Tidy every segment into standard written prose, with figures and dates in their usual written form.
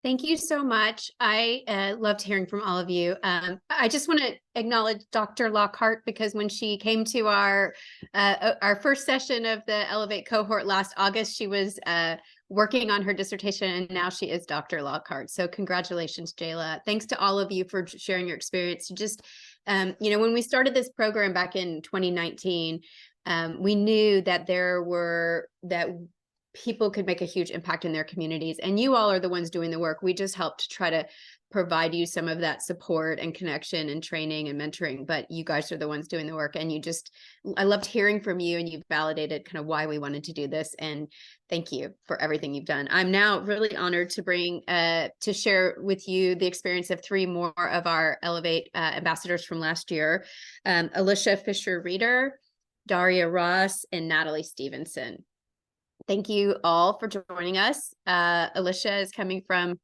Thank you so much. I loved hearing from all of you. I just want to acknowledge Dr. Lockhart, because when she came to our first session of the Elevate cohort last August, she was working on her dissertation, and now she is Dr. Lockhart. So congratulations, Jayla. Thanks to all of you for sharing your experience. Just, when we started this program back in 2019, we knew that people could make a huge impact in their communities, and you all are the ones doing the work. We just helped to try to provide you some of that support and connection and training and mentoring, but you guys are the ones doing the work. And I loved hearing from you, and you validated kind of why we wanted to do this. And thank you for everything you've done. I'm now really honored to share with you the experience of 3 more of our Elevate ambassadors from last year: Alyssa Fischer-Reeder, Daria Ross, and Natalie Stevenson. Thank you all for joining us. Alyssa is coming from,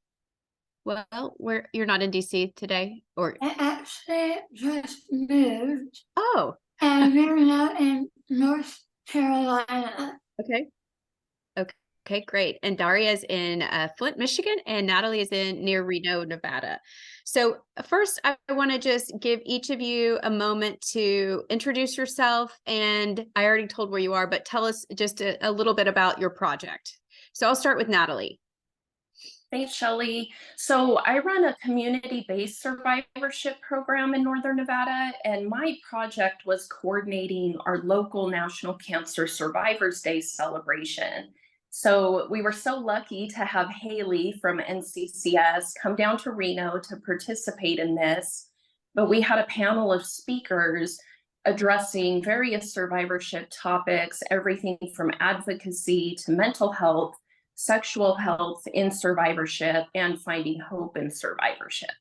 where you're not in DC today, or I actually just moved. Oh, and we're now in North Carolina. Okay. Okay, great. And Daria is in Flint, Michigan, and Natalie is near Reno, Nevada. So first, I want to just give each of you a moment to introduce yourself. And I already told where you are, but tell us just a little bit about your project. So I'll start with Natalie. Thanks, Shelley. So I run a community-based survivorship program in Northern Nevada, and my project was coordinating our local National Cancer Survivors Day celebration. So we were so lucky to have Haley from NCCS come down to Reno to participate in this, but we had a panel of speakers addressing various survivorship topics, everything from advocacy to mental health, sexual health in survivorship, and finding hope in survivorship.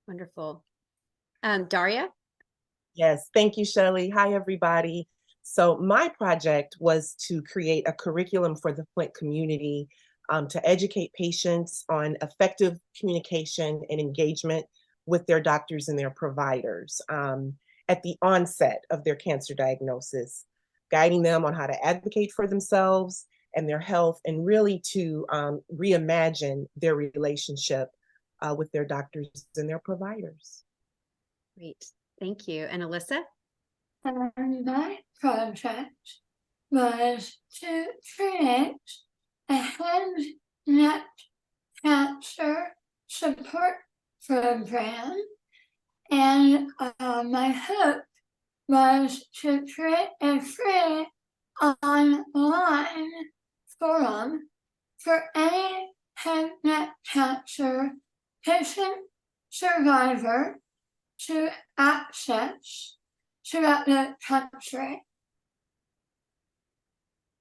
Wonderful. Daria? Yes, thank you, Shelley. Hi, everybody. So my project was to create a curriculum for the Flint community to educate patients on effective communication and engagement with their doctors and their providers at the onset of their cancer diagnosis, guiding them on how to advocate for themselves and their health, and really to reimagine their relationship with their doctors and their providers. Great, thank you. And Alyssa? My project was to create a head and neck cancer support program, and my hope was to create a free online forum for any head and neck cancer patient survivor to access throughout the country.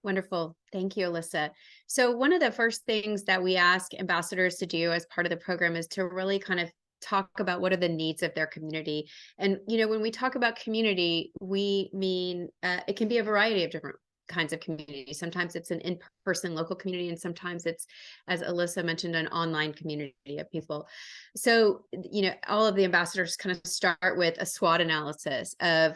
Wonderful. Thank you, Alyssa. So one of the first things that we ask ambassadors to do as part of the program is to really kind of talk about what are the needs of their community. And, when we talk about community, we mean it can be a variety of different kinds of community. Sometimes it's an in-person local community, and sometimes it's, as Alyssa mentioned, an online community of people. So, all of the ambassadors kind of start with a SWOT analysis of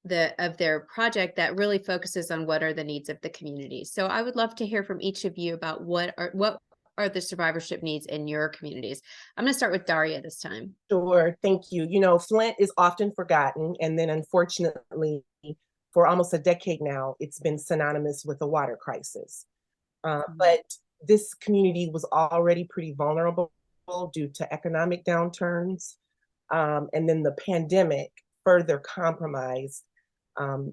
their project that really focuses on what are the needs of the community. So I would love to hear from each of you about what are the survivorship needs in your communities. I'm going to start with Daria this time. Sure, thank you. Flint is often forgotten, and then unfortunately, for almost a decade now, it's been synonymous with a water crisis. But this community was already pretty vulnerable due to economic downturns. And then the pandemic further compromised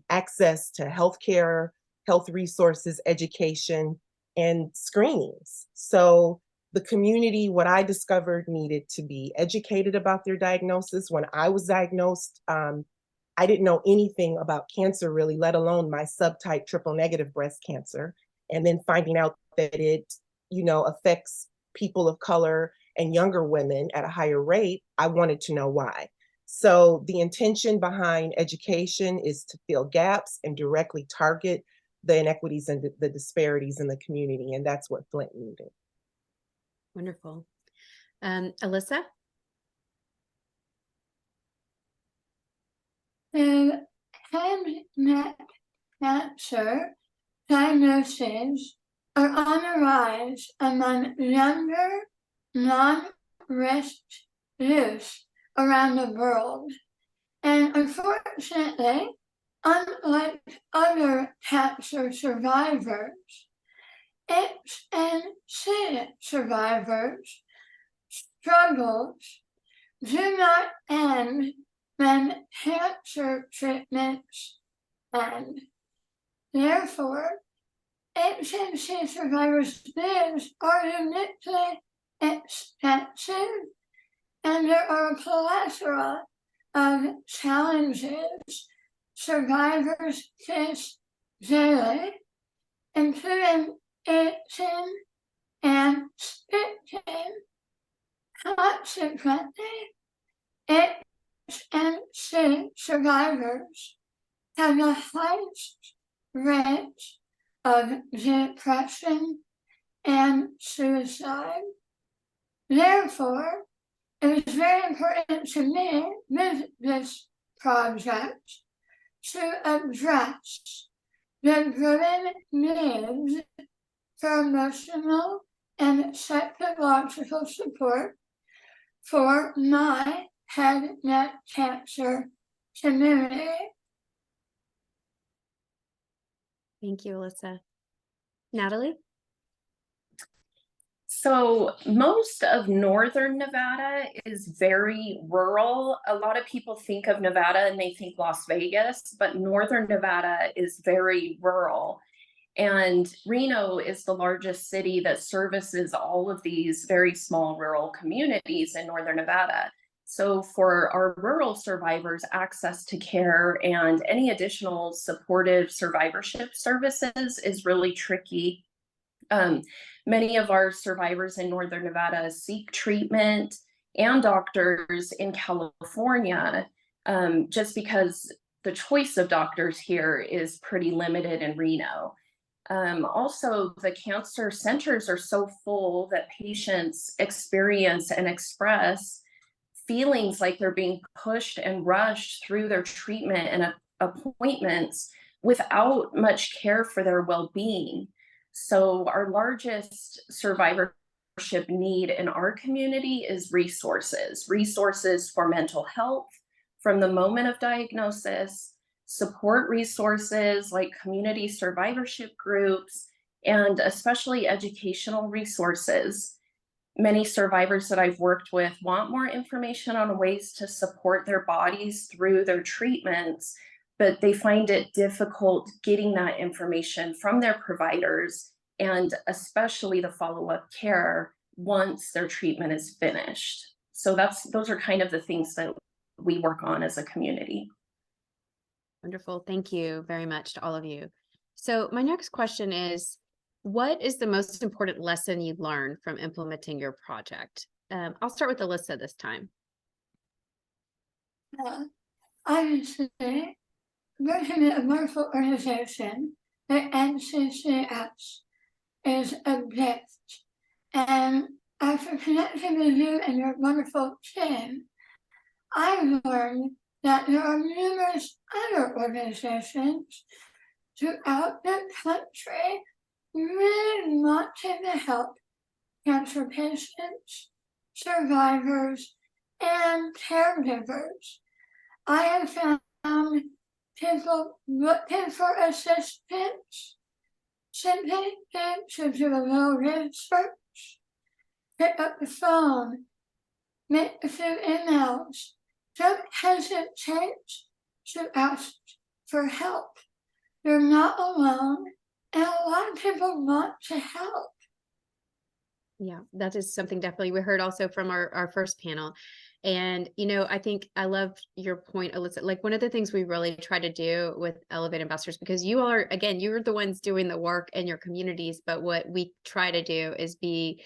access to healthcare, health resources, education, and screenings. So the community, what I discovered, needed to be educated about their diagnosis. When I was diagnosed, I didn't know anything about cancer really, let alone my subtype triple negative breast cancer. And then finding out that it, affects people of color and younger women at a higher rate, I wanted to know why. So the intention behind education is to fill gaps and directly target the inequities and the disparities in the community. And that's what Flint needed. Wonderful. Alyssa? The head and neck cancer diagnoses are on the rise among younger, non-risk youth around the world. And unfortunately, unlike other cancer survivors, NCCS survivors' struggles do not end when cancer treatments end. Therefore, HNC survivors' lives are uniquely expensive, and there are a plethora of challenges survivors face daily, including eating and speaking. Consequently, HNC survivors have the highest rate of depression and suicide. Therefore, it is very important to me with this project to address the growing needs for emotional and psychological support for my head and neck cancer community. Thank you, Alyssa. Natalie? So most of northern Nevada is very rural. A lot of people think of Nevada and they think Las Vegas, but northern Nevada is very rural. And Reno is the largest city that services all of these very small rural communities in northern Nevada. So for our rural survivors, access to care and any additional supportive survivorship services is really tricky. Many of our survivors in northern Nevada seek treatment and doctors in California, just because the choice of doctors here is pretty limited in Reno. Also, the cancer centers are so full that patients experience and express feelings like they're being pushed and rushed through their treatment and appointments without much care for their well-being. So our largest survivorship need in our community is resources for mental health from the moment of diagnosis, support resources like community survivorship groups, and especially educational resources. Many survivors that I've worked with want more information on ways to support their bodies through their treatments, but they find it difficult getting that information from their providers, and especially the follow-up care once their treatment is finished. So those are kind of the things that we work on as a community. Wonderful. Thank you very much to all of you. So my next question is, what is the most important lesson you learned from implementing your project? I'll start with Alyssa this time. I would say working in a wonderful organization, the NCCS, is a gift. And after connecting with you and your wonderful team, I learned that there are numerous other organizations throughout the country really wanting to help cancer patients, survivors, and caregivers. I have found people looking for assistance simply to do a little research, pick up the phone, make a few emails. Don't hesitate to ask for help. You're not alone, and a lot of people want to help. Yeah, that is something definitely we heard also from our first panel. And, you know, I think I love your point, Alyssa. Like one of the things we really try to do with Elevate Ambassadors, because you are, again, you're the ones doing the work in your communities, but what we try to do is be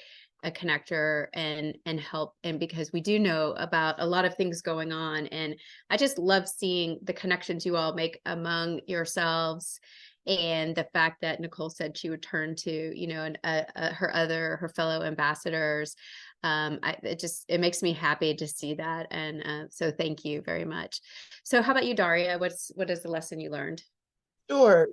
a connector and help. And because we do know about a lot of things going on, and I just love seeing the connections you all make among yourselves. And the fact that Nicole said she would turn to, you know, her fellow ambassadors, it makes me happy to see that. And so thank you very much. So how about you, Daria? What is the lesson you learned? Sure.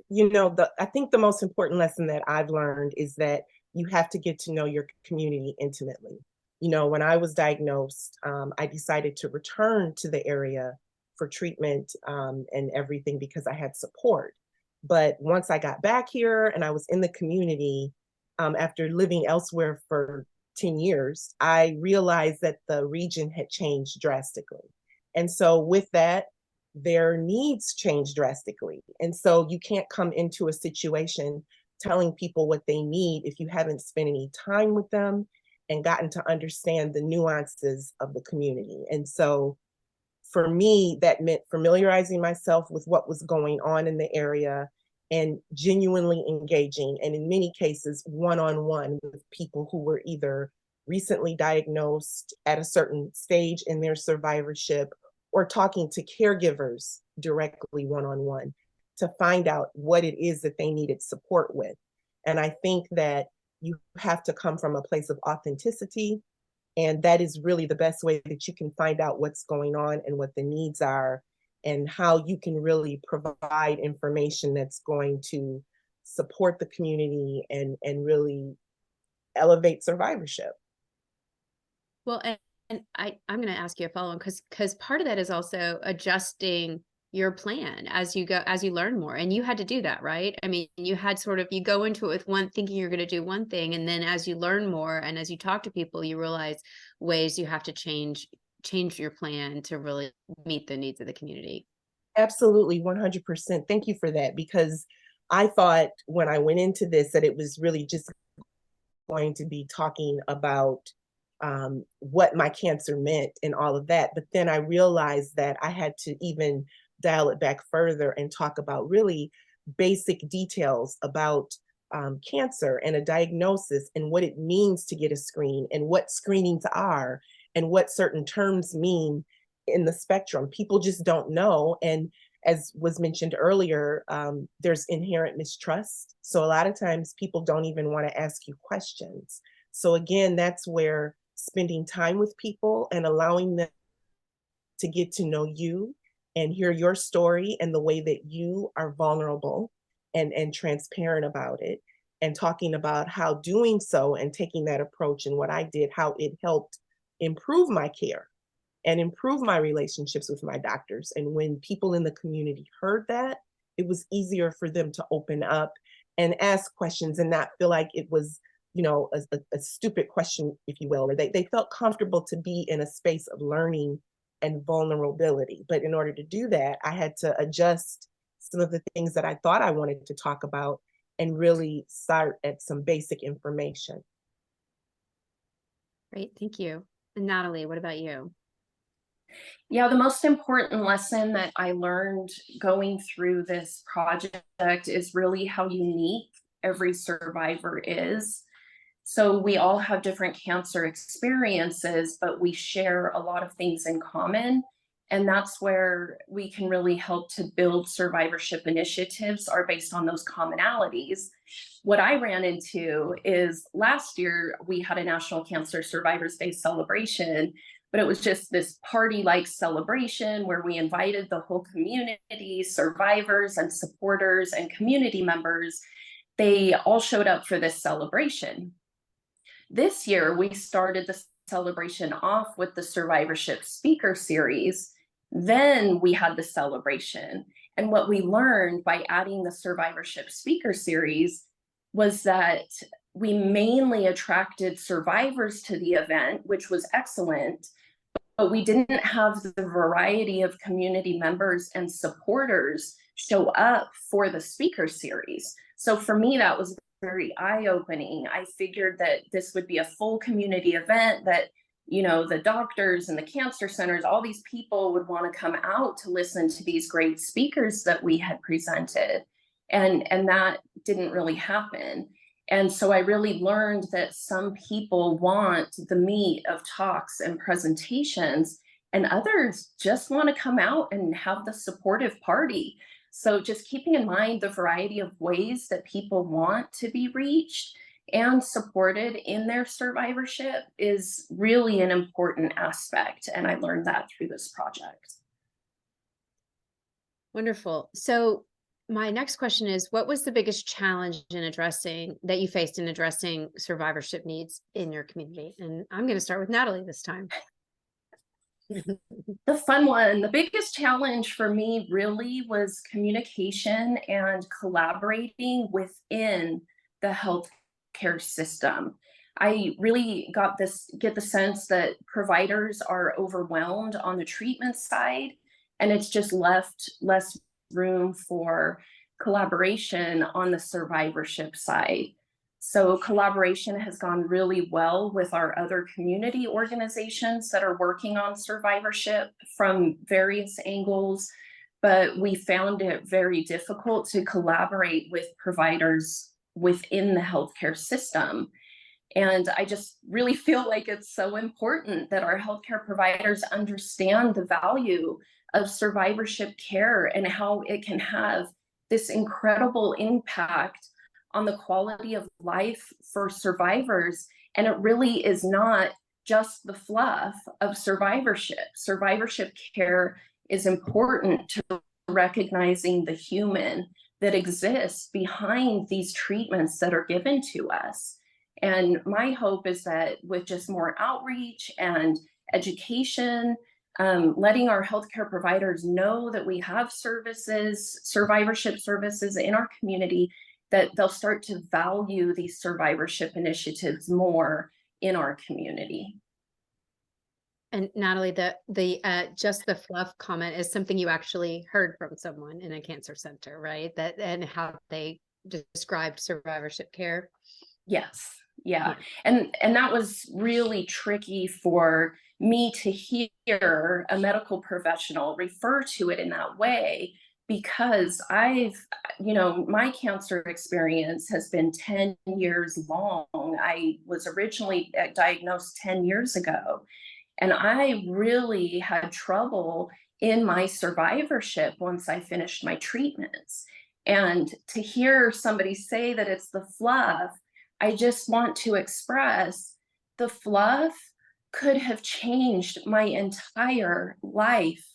I think the most important lesson that I've learned is that you have to get to know your community intimately. When I was diagnosed, I decided to return to the area for treatment and everything because I had support. But once I got back here and I was in the community, after living elsewhere for 10 years, I realized that the region had changed drastically. And so with that, their needs change drastically. And so you can't come into a situation telling people what they need if you haven't spent any time with them and gotten to understand the nuances of the community. And so for me, that meant familiarizing myself with what was going on in the area and genuinely engaging, and in many cases, one-on-one with people who were either recently diagnosed at a certain stage in their survivorship or talking to caregivers directly one-on-one to find out what it is that they needed support with. And I think that you have to come from a place of authenticity, and that is really the best way that you can find out what's going on and what the needs are and how you can really provide information that's going to support the community and really elevate survivorship. Well, and I'm going to ask you a follow-on because part of that is also adjusting your plan as you go, as you learn more. And you had to do that, right? I mean, you had you go into it with one thinking you're going to do one thing. And then as you learn more and as you talk to people, you realize ways you have to change your plan to really meet the needs of the community. Absolutely, 100%. Thank you for that, because I thought when I went into this that it was really just going to be talking about what my cancer meant and all of that. But then I realized that I had to even dial it back further and talk about really basic details about cancer and a diagnosis and what it means to get a screen and what screenings are and what certain terms mean in the spectrum. People just don't know. And as was mentioned earlier, there's inherent mistrust. So a lot of times people don't even want to ask you questions. So again, that's where spending time with people and allowing them to get to know you and hear your story and the way that you are vulnerable and transparent about it, and talking about how doing so and taking that approach and what I did, how it helped improve my care and improve my relationships with my doctors. And when people in the community heard that, it was easier for them to open up and ask questions and not feel like it was, a stupid question, if you will, or they felt comfortable to be in a space of learning and vulnerability. But in order to do that, I had to adjust some of the things that I thought I wanted to talk about and really start at some basic information. Great, thank you. And Natalie, what about you? Yeah, the most important lesson that I learned going through this project is really how unique every survivor is. So we all have different cancer experiences, but we share a lot of things in common. And that's where we can really help to build survivorship initiatives are based on those commonalities. What I ran into is last year we had a National Cancer Survivors Day celebration, but it was just this party-like celebration where we invited the whole community, survivors and supporters and community members. They all showed up for this celebration. This year, we started the celebration off with the survivorship speaker series. Then we had the celebration. And what we learned by adding the survivorship speaker series was that we mainly attracted survivors to the event, which was excellent, but we didn't have the variety of community members and supporters show up for the speaker series. So for me, that was very eye-opening. I figured that this would be a full community event, that the doctors and the cancer centers, all these people would want to come out to listen to these great speakers that we had presented. And that didn't really happen. And so I really learned that some people want the meat of talks and presentations, and others just want to come out and have the supportive party. So just keeping in mind the variety of ways that people want to be reached and supported in their survivorship is really an important aspect. And I learned that through this project. Wonderful. So my next question is, what was the biggest challenge in addressing that you faced in addressing survivorship needs in your community? And I'm going to start with Natalie this time. The fun one, the biggest challenge for me really was communication and collaborating within the healthcare system. I really get the sense that providers are overwhelmed on the treatment side, and it's just left less room for collaboration on the survivorship side. So collaboration has gone really well with our other community organizations that are working on survivorship from various angles, but we found it very difficult to collaborate with providers within the healthcare system. And I just really feel like it's so important that our healthcare providers understand the value of survivorship care and how it can have this incredible impact on the quality of life for survivors. And it really is not just the fluff of survivorship. Survivorship care is important to recognizing the human that exists behind these treatments that are given to us. And my hope is that with just more outreach and education, letting our healthcare providers know that we have services, survivorship services in our community, that they'll start to value these survivorship initiatives more in our community. And Natalie, the just the fluff comment is something you actually heard from someone in a cancer center, right? That and how they described survivorship care. Yes. Yeah. And that was really tricky for me to hear a medical professional refer to it in that way, because my cancer experience has been 10 years long. I was originally diagnosed 10 years ago, and I really had trouble in my survivorship once I finished my treatments. And to hear somebody say that it's the fluff, I just want to express the fluff could have changed my entire life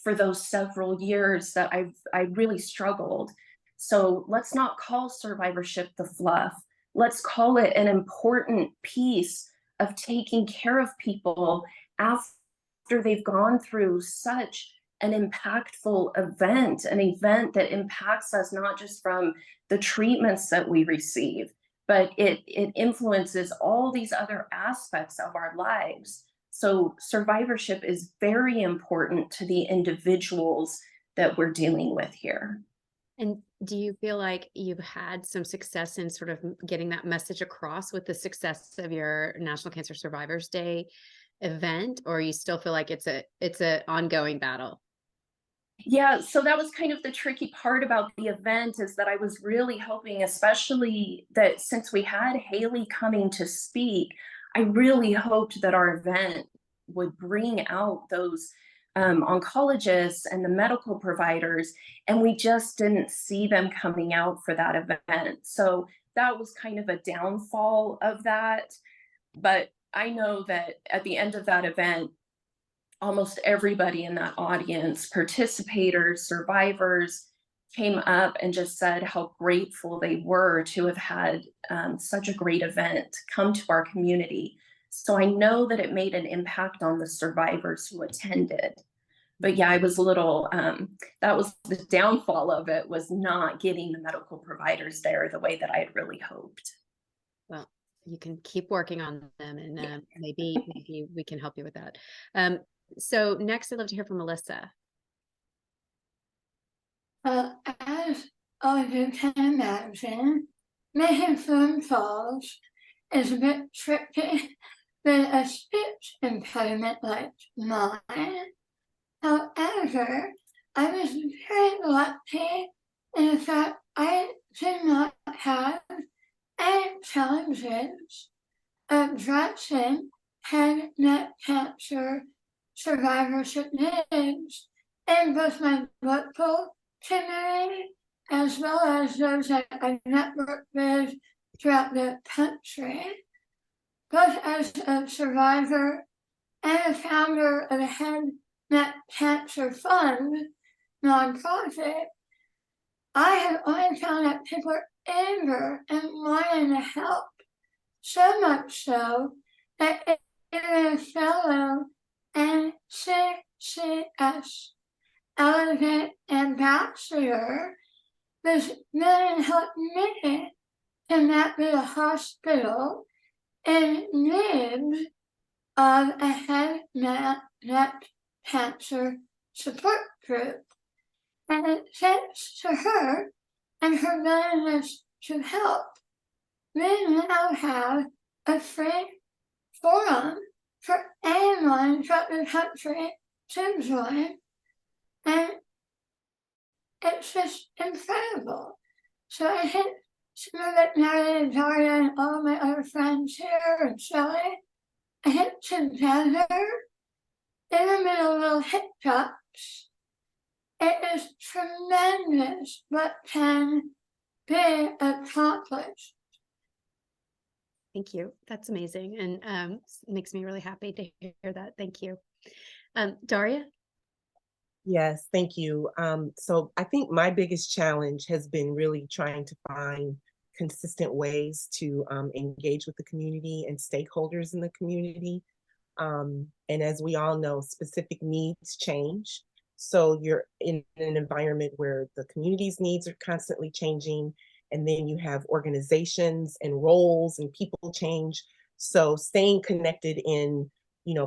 for those several years that I really struggled. So let's not call survivorship the fluff. Let's call it an important piece of taking care of people after they've gone through such an impactful event, an event that impacts us not just from the treatments that we receive, but it influences all these other aspects of our lives. So survivorship is very important to the individuals that we're dealing with here. And do you feel like you've had some success in sort of getting that message across with the success of your National Cancer Survivors Day event, or you still feel like it's a ongoing battle? Yeah, so that was kind of the tricky part about the event, is that I was really hoping, especially that since we had Haley coming to speak, I really hoped that our event would bring out those oncologists and the medical providers, and we just didn't see them coming out for that event. So that was kind of a downfall of that. But I know that at the end of that event, almost everybody in that audience, participators, survivors, came up and just said how grateful they were to have had such a great event come to our community. So I know that it made an impact on the survivors who attended. But yeah, I was a little, that was the downfall of it, was not getting the medical providers there the way that I had really hoped. Well, you can keep working on them, and maybe we can help you with that. So next, I'd love to hear from Alyssa. As all of you can imagine, making phone calls is a bit tricky with a speech impediment like mine. However, I was very lucky in the fact I did not have any challenges addressing head and neck cancer survivorship needs in both my local community as well as those that I network with throughout the country. Both as a survivor and a founder of the Head and Neck Cancer Fund nonprofit, I have always found that people are eager and wanting to help, so much so that a fellow NCCS Elegant Ambassador was willing to help me connect with a hospital in need of a head neck cancer support group. And thanks to her and her willingness to help, we now have a free forum for anyone from the country to join. And it's just incredible. So I think some of it, Natalie and Daria and all my other friends here and Shelley, I think together, even with a little hiccups, it is tremendous what can be accomplished. Thank you. That's amazing. And it makes me really happy to hear that. Thank you. Daria? Yes, thank you. So I think my biggest challenge has been really trying to find consistent ways to engage with the community and stakeholders in the community. And as we all know, specific needs change. So you're in an environment where the community's needs are constantly changing, and then you have organizations and roles and people change. So staying connected in,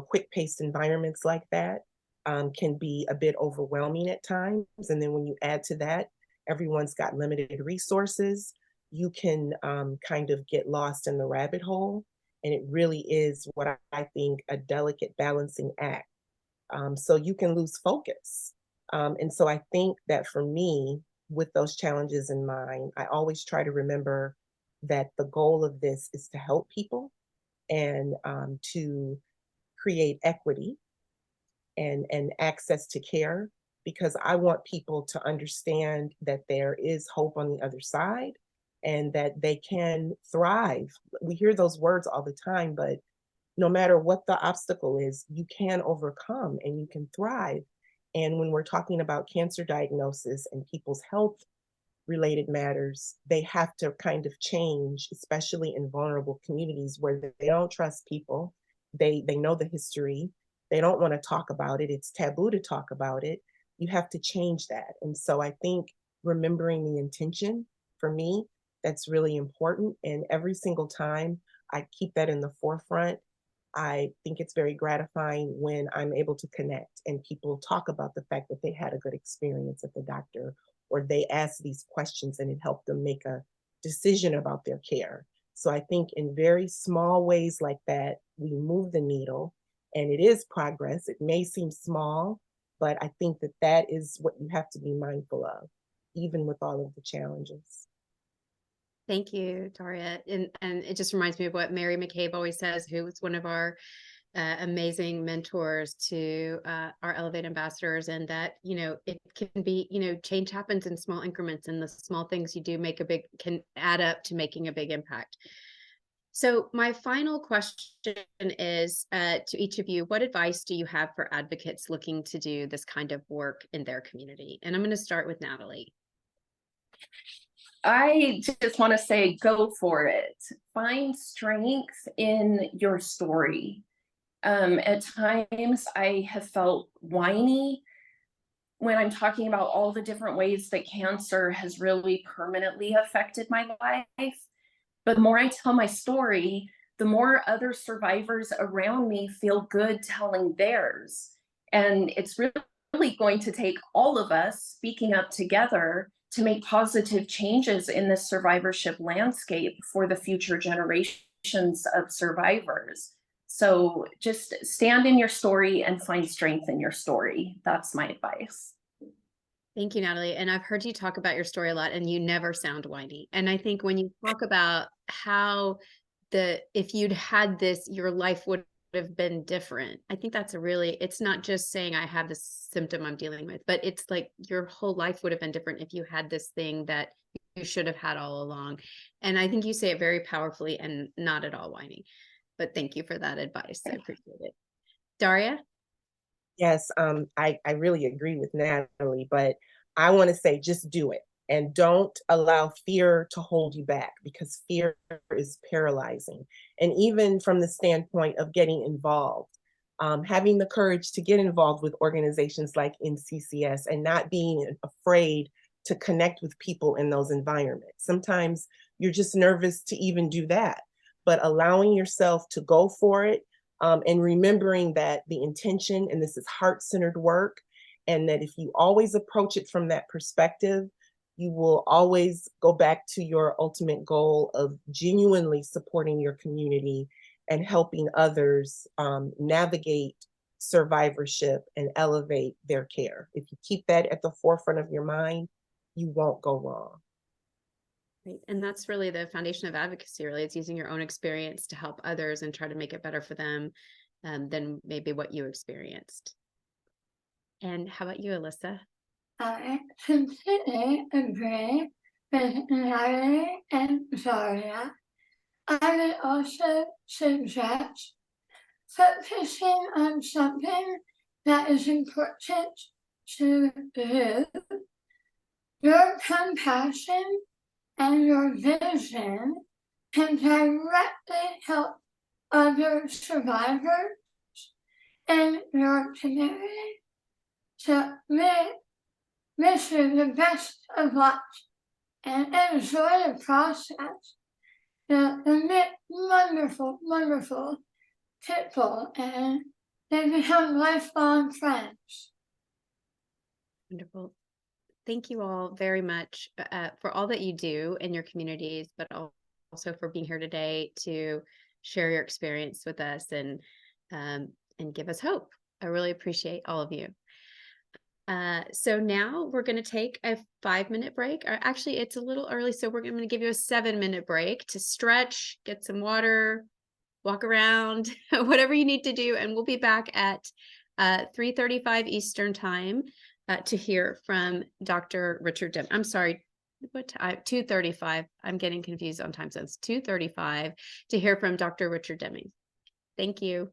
quick-paced environments like that can be a bit overwhelming at times. And then when you add to that, everyone's got limited resources, you can kind of get lost in the rabbit hole. And it really is what I think a delicate balancing act. So you can lose focus. And so I think that for me, with those challenges in mind, I always try to remember that the goal of this is to help people and to create equity and access to care, because I want people to understand that there is hope on the other side and that they can thrive. We hear those words all the time, but no matter what the obstacle is, you can overcome and you can thrive. And when we're talking about cancer diagnosis and people's health related matters, they have to kind of change, especially in vulnerable communities where they don't trust people. They know the history. They don't want to talk about it. It's taboo to talk about it. You have to change that. And so I think remembering the intention, for me, that's really important. And every single time I keep that in the forefront, I think it's very gratifying when I'm able to connect and people talk about the fact that they had a good experience at the doctor, or they asked these questions and it helped them make a decision about their care. So I think in very small ways like that, we move the needle, and it is progress. It may seem small, but I think that that is what you have to be mindful of, even with all of the challenges. Thank you, Daria. And it just reminds me of what Mary McCabe always says, who was one of our amazing mentors to our Elevate ambassadors, and that, it can be, change happens in small increments, and the small things you do can add up to making a big impact. So my final question is to each of you, what advice do you have for advocates looking to do this kind of work in their community? And I'm going to start with Natalie. I just want to say, go for it. Find strength in your story. At times I have felt whiny when I'm talking about all the different ways that cancer has really permanently affected my life. But the more I tell my story, the more other survivors around me feel good telling theirs. And it's really going to take all of us speaking up together to make positive changes in this survivorship landscape for the future generations of survivors. So just stand in your story and find strength in your story. That's my advice. Thank you, Natalie. And I've heard you talk about your story a lot, and you never sound whiny. And I think when you talk about how if you'd had this, your life would have been different. I think that's it's not just saying I have this symptom I'm dealing with, but it's like your whole life would have been different if you had this thing that you should have had all along. And I think you say it very powerfully and not at all whiny. But thank you for that advice. I appreciate it. Daria? Yes, I really agree with Natalie, but I want to say just do it. And don't allow fear to hold you back, because fear is paralyzing. And even from the standpoint of getting involved, having the courage to get involved with organizations like NCCS and not being afraid to connect with people in those environments. Sometimes you're just nervous to even do that, but allowing yourself to go for it, and remembering that the intention, and this is heart-centered work, and that if you always approach it from that perspective, you will always go back to your ultimate goal of genuinely supporting your community and helping others navigate survivorship and elevate their care. If you keep that at the forefront of your mind, you won't go wrong. Right. And that's really the foundation of advocacy, really. It's using your own experience to help others and try to make it better for them than maybe what you experienced. And how about you, Alyssa? I completely agree with Natalie and Daria. I would also suggest focusing on something that is important to you. Your compassion and your vision can directly help other survivors in your community. So wish you the best of luck and enjoy the process. You'll meet wonderful, wonderful people, and they become lifelong friends. Wonderful. Thank you all very much for all that you do in your communities, but also for being here today to share your experience with us and give us hope. I really appreciate all of you. So now we're going to take a 5-minute break. Or actually, it's a little early, so we're going to give you a 7-minute break to stretch, get some water, walk around, whatever you need to do. And we'll be back at 3:35 Eastern time to hear from Dr. Richard Dem. I'm sorry, what time? 2:35. I'm getting confused on time zones. 2:35 to hear from Dr. Richard Deming. Thank you.